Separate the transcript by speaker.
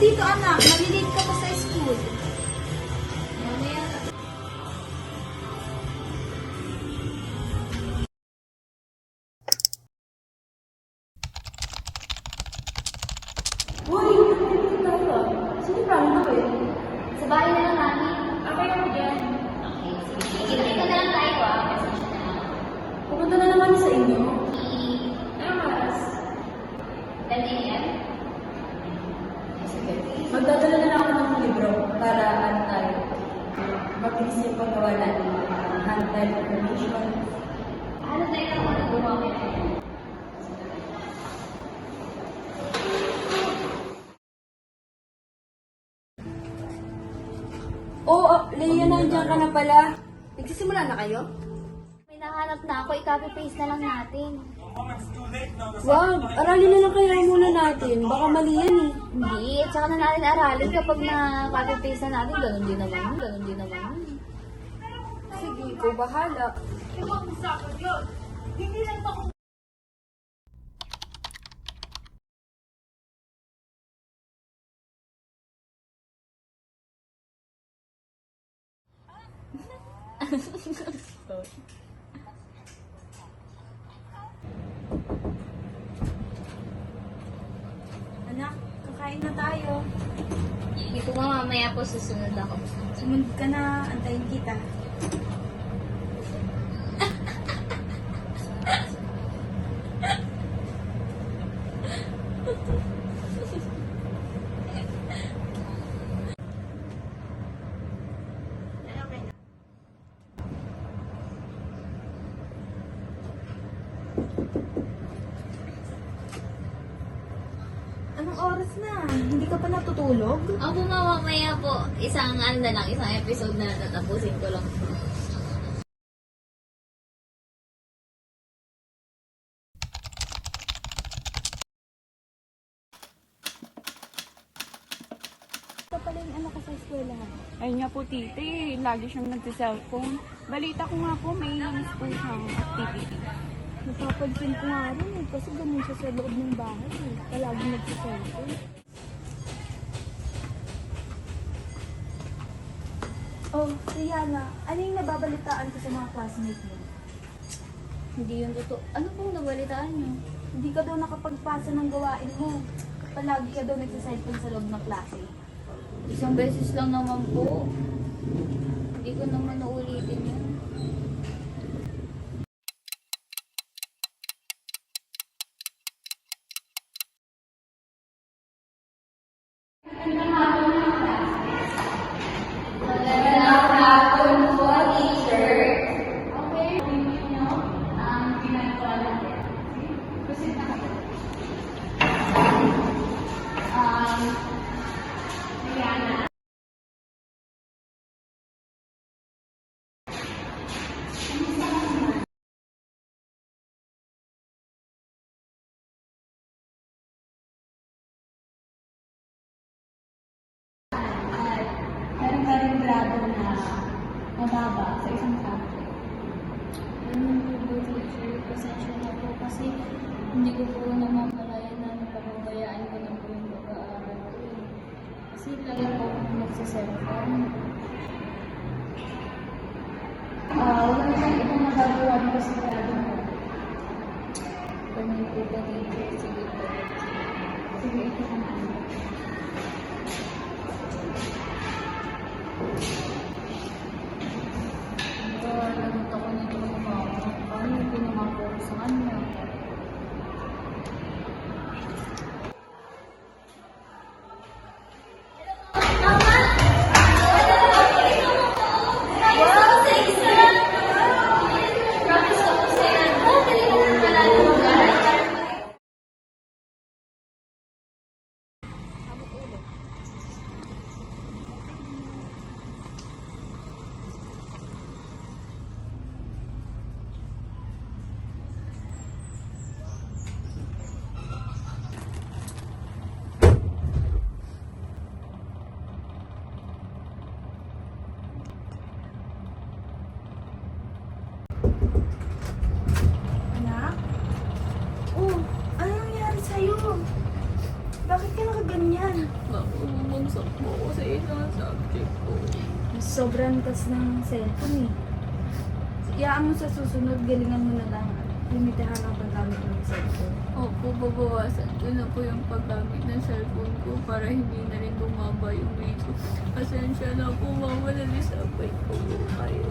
Speaker 1: dito anak, malilate ka pa sa school.
Speaker 2: Mamaya.
Speaker 1: Uy, tayo. Sino plano na kayo?
Speaker 2: Sa bahay na lang namin.
Speaker 1: Okay ako dyan.
Speaker 2: Okay, sige. Dito na lang tayo Pasensya na lang.
Speaker 1: Pupunta na naman sa inyo.
Speaker 2: I-
Speaker 1: Anong oras?
Speaker 2: 10 a.m.?
Speaker 1: Sige. Magdadala na lang ako ng libro para tayo. Mabilis yung paggawa natin. Hand-type information.
Speaker 2: Ano tayo lang muna gumamit?
Speaker 1: Leia, nandiyan ka na pala. Nagsisimula na kayo?
Speaker 2: May nahanap na ako. I-copy-paste na lang natin.
Speaker 1: Wag, aralin na lang kaya muna natin. Baka mali yan eh.
Speaker 2: Hindi. Tsaka na natin aralin kapag na-copy-paste na natin. Ganun din naman yun. Ganun din naman yun.
Speaker 1: Sige, ikaw bahala. Anak, kakain na tayo.
Speaker 2: Hindi ko nga mamaya po susunod ako.
Speaker 1: Sumunod ka na, antayin kita. Anong oras na? Hindi ka pa natutulog?
Speaker 2: Ako po mamaya po. Isang episode na tatapusin ko lang.
Speaker 1: Ito pala yung anak ko sa eskwelahan.
Speaker 3: Ayun nga po, tite. Lagi siyang nagsiselfone. Balita ko nga po, may inis po siyang activity.
Speaker 1: Napapansin ko nga rin eh, kasi ganun siya sa loob ng bahay eh. Palagi nagsiselfone. Oh, Rihanna, ano yung nababalitaan ko sa mga classmates mo?
Speaker 2: Hindi yun totoo. Ano pong nabalitaan niyo?
Speaker 1: Hindi ka daw nakapagpasa ng gawain mo. Palagi ka daw nagsiselfone sa loob ng klase.
Speaker 2: Isang beses lang naman po. Hindi ko naman naulitin yun.
Speaker 1: Meron ka rin grado na mababa sa isang subject.
Speaker 2: Po, teacher, pasensya na po kasi hindi ko po namamalayan na napapabayaan ko na po yung pag-aaral ko. Kasi lagi po akong nagsiselfone.
Speaker 1: Wala na siyang ibang magagawa mo sa grado mo.
Speaker 2: Ganun po ba, teacher? Sige po.
Speaker 1: Sige, ito ka na.
Speaker 2: Nagkaroon ako nito ng mama. Paano ko naman po sa kanya?
Speaker 3: bumagsak po ako sa isang subject ko.
Speaker 4: Sobrang tas ng cellphone eh. Iyaan mo sa susunod, galingan mo na lang. Limitahan ang paggamit ng cellphone.
Speaker 3: Opo, babawasan ko na po yung paggamit ng cellphone ko para hindi na rin bumaba yung grade ko. Pasensya na po, mama, nalisabay ko po kayo.